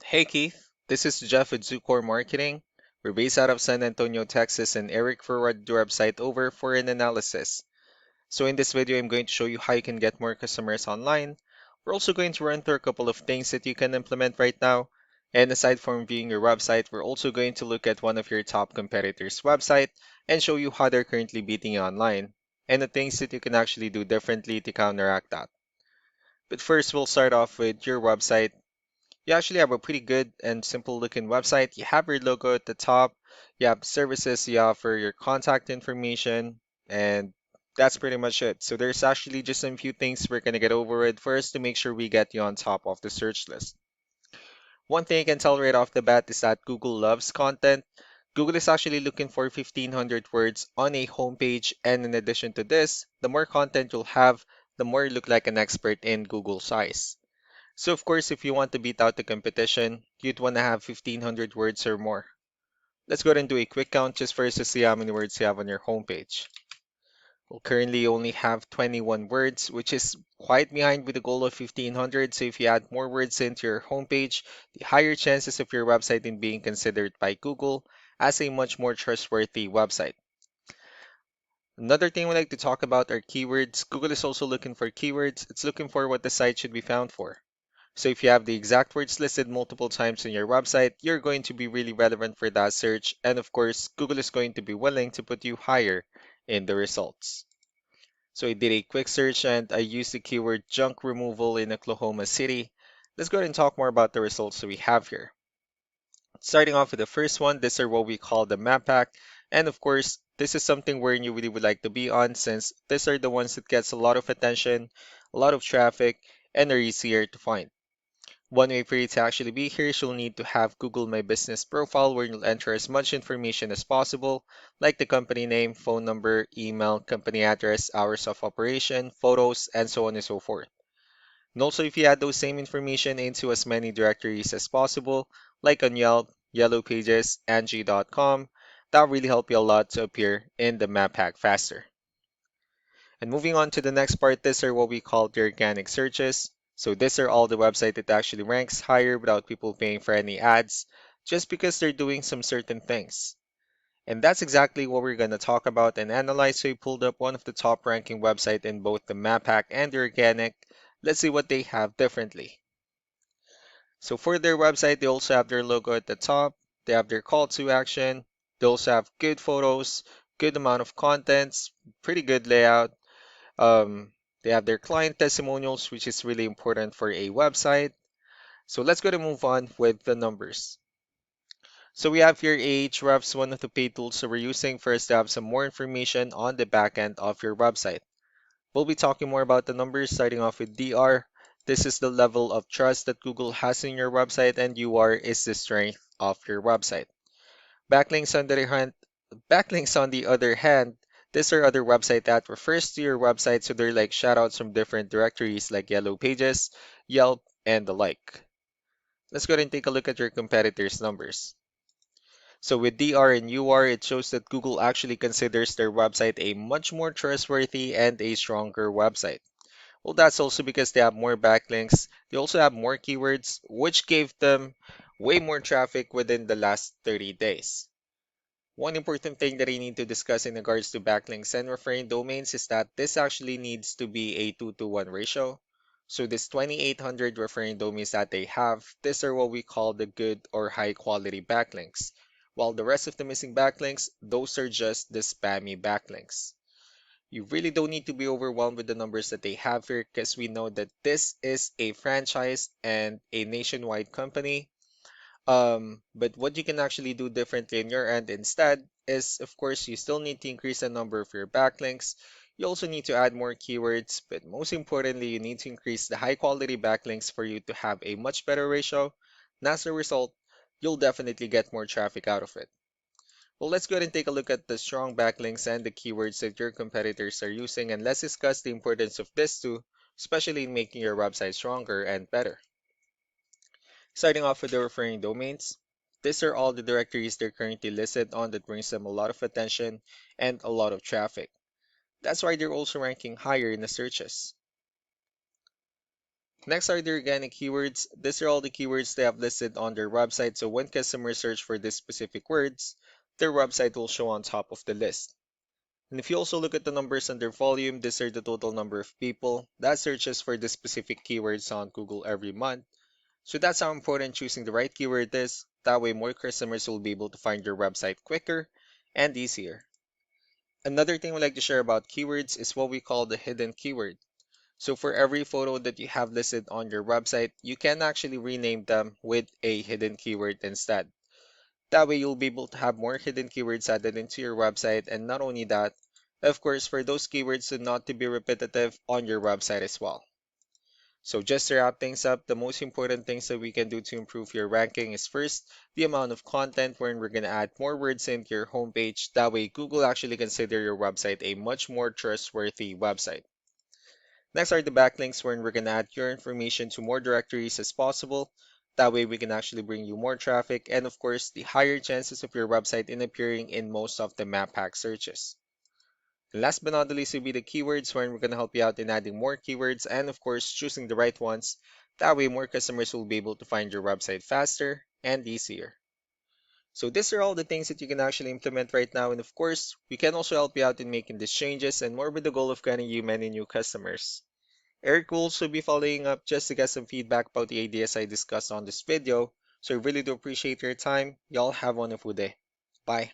Hey Keith, this is Jeff with Zucor Marketing. We're based out of San Antonio, Texas, and Eric forwarded your website over for an analysis. So in this video, I'm going to show you how you can get more customers online. We're also going to run through a couple of things that you can implement right now. And aside from viewing your website, we're also going to look at one of your top competitors' website and show you how they're currently beating you online and the things that you can actually do differently to counteract that. But first, we'll start off with your website. You actually have a pretty good and simple looking website. You have your logo at the top, you have services you offer, your contact information, and that's pretty much it. So there's actually just some few things we're going to get over with first to make sure we get you on top of the search list. One thing I can tell right off the bat is that Google loves content. Google is actually looking for 1500 words on a homepage, and in addition to this, the more content you'll have, the more you look like an expert in Google's eyes. So of course, if you want to beat out the competition, you'd want to have 1500 words or more. Let's go ahead and do a quick count just first to see how many words you have on your homepage. We'll currently only have 21 words, which is quite behind with the goal of 1500. So if you add more words into your homepage, the higher chances of your website in being considered by Google as a much more trustworthy website. Another thing we like to talk about are keywords. Google is also looking for keywords. It's looking for what the site should be found for. So if you have the exact words listed multiple times on your website, you're going to be really relevant for that search. And of course, Google is going to be willing to put you higher in the results. So I did a quick search and I used the keyword junk removal in Oklahoma City. Let's go ahead and talk more about the results that we have here. Starting off with the first one, these are what we call the map pack. And of course, this is something where you really would like to be on since these are the ones that gets a lot of attention, a lot of traffic, and are easier to find. One way for you to actually be here is you'll need to have Google My Business profile where you'll enter as much information as possible, like the company name, phone number, email, company address, hours of operation, photos, and so on and so forth. And also, if you add those same information into as many directories as possible, like on Yelp, Yellow Pages, Angie.com, that'll really help you a lot to appear in the map pack faster. And moving on to the next part, these are what we call the organic searches. So these are all the website that actually ranks higher without people paying for any ads, just because they're doing some certain things. And that's exactly what we're going to talk about and analyze. So we pulled up one of the top ranking website in both the map hack and the organic. Let's see what they have differently. So for their website, they also have their logo at the top. They have their call to action. They also have good photos, good amount of contents, pretty good layout. Um, they have their client testimonials, which is really important for a website. So let's go to move on with the numbers. So we have here Ahrefs, one of the paid tools that we're using for us to have some more information on the back end of your website. We'll be talking more about the numbers starting off with DR. This is the level of trust that Google has in your website, and UR is the strength of your website. Backlinks on the other hand, backlinks on the other hand, these are other website that refers to your website, so they're like shoutouts from different directories like Yellow Pages, Yelp, and the like. Let's go ahead and take a look at your competitors' numbers. So with DR and UR, it shows that Google actually considers their website a much more trustworthy and a stronger website. Well, that's also because they have more backlinks. They also have more keywords, which gave them way more traffic within the last 30 days. One important thing that I need to discuss in regards to backlinks and referring domains is that this actually needs to be a 2 to 1 ratio. So this 2800 referring domains that they have, these are what we call the good or high quality backlinks. While the rest of the missing backlinks, those are just the spammy backlinks. You really don't need to be overwhelmed with the numbers that they have here because we know that this is a franchise and a nationwide company. But what you can actually do differently in your end instead is, of course, you still need to increase the number of your backlinks. You also need to add more keywords, but most importantly, you need to increase the high quality backlinks for you to have a much better ratio. And as a result, you'll definitely get more traffic out of it. Well, let's go ahead and take a look at the strong backlinks and the keywords that your competitors are using, and let's discuss the importance of this too, especially in making your website stronger and better. Starting off with the referring domains, these are all the directories they're currently listed on that brings them a lot of attention and a lot of traffic. That's why they're also ranking higher in the searches. Next are the organic keywords. These are all the keywords they have listed on their website, so when customers search for these specific words, their website will show on top of the list. And if you also look at the numbers under volume, these are the total number of people that searches for the specific keywords on Google every month. So that's how important choosing the right keyword is. That way more customers will be able to find your website quicker and easier. Another thing we like to share about keywords is what we call the hidden keyword. So for every photo that you have listed on your website, you can actually rename them with a hidden keyword instead. That way you'll be able to have more hidden keywords added into your website, and not only that, of course, for those keywords to not to be repetitive on your website as well. So just to wrap things up, the most important things that we can do to improve your ranking is first, the amount of content wherein we're going to add more words into your homepage. That way Google actually consider your website a much more trustworthy website. Next are the backlinks wherein we're going to add your information to more directories as possible. That way we can actually bring you more traffic and of course the higher chances of your website in appearing in most of the map pack searches. And last but not the least will be the keywords wherein we're going to help you out in adding more keywords and of course choosing the right ones. That way more customers will be able to find your website faster and easier. So these are all the things that you can actually implement right now, and of course, we can also help you out in making these changes and more with the goal of getting you many new customers. Eric will also be following up just to get some feedback about the ideas I discussed on this video. So I really do appreciate your time. Y'all have a wonderful day. Bye.